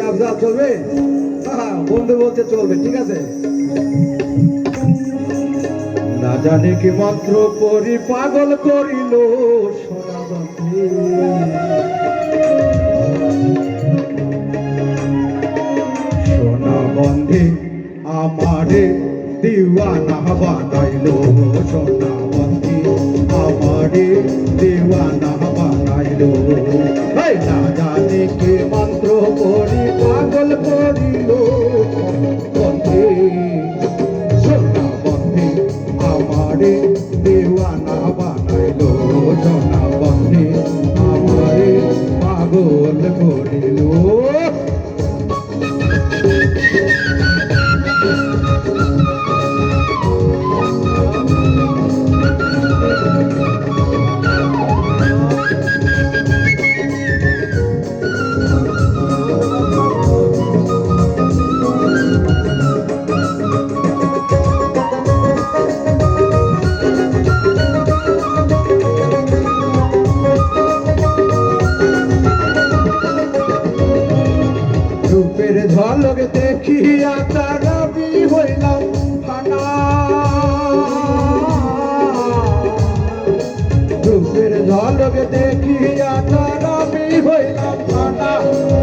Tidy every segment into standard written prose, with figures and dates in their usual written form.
আফজাল চলবে? হ্যাঁ, বন্ধু বলছে চলবে, ঠিক আছে। না জানি কি মন্ত্র পরি পাগল করিল সোনা বন্ধে, সোনা বন্ধে আমারে দিওয়ানা বানাইলো, সোনা বন্ধে আমারে দিওয়ানা বানাইলো। না জানি কি মন্ত্র পরি পাগল করিল বন্ধে, সোনা বন্ধে আমারে দিওয়ানা বানাইলো, সোনা বন্ধে আমারে পাগল করিল। রূপের ঝলক দেখিয়া তার আমি হইলাম ফানা, রূপের ঝলক দেখিয়া তার আমি হইলাম ফানা।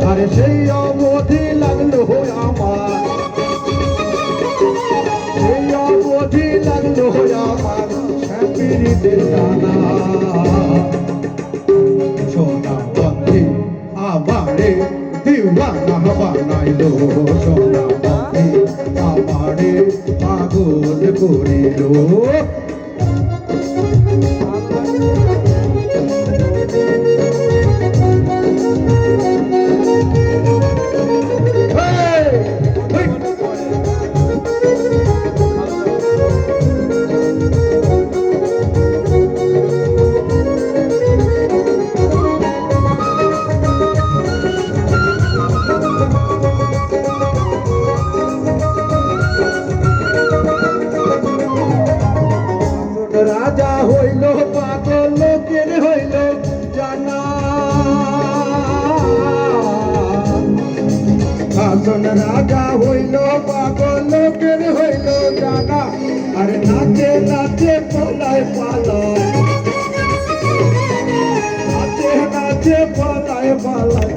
আর সেই অবধি লাগলো আমার, সেই অবধি লাগলো আমার স্বামীদের জানা। সোনা বন্ধে আমারে দিওয়ানা বানাইলো, সোনা বন্ধে আমারে পাগল করিল। রাজা হইল পাগল লোকের হইল জানা, শাসন রাজা হইল পাগল লোকের হইল জানা। আর নাচে নাচে পলায় পালায়, নাচে নাচে পলায় পালায়।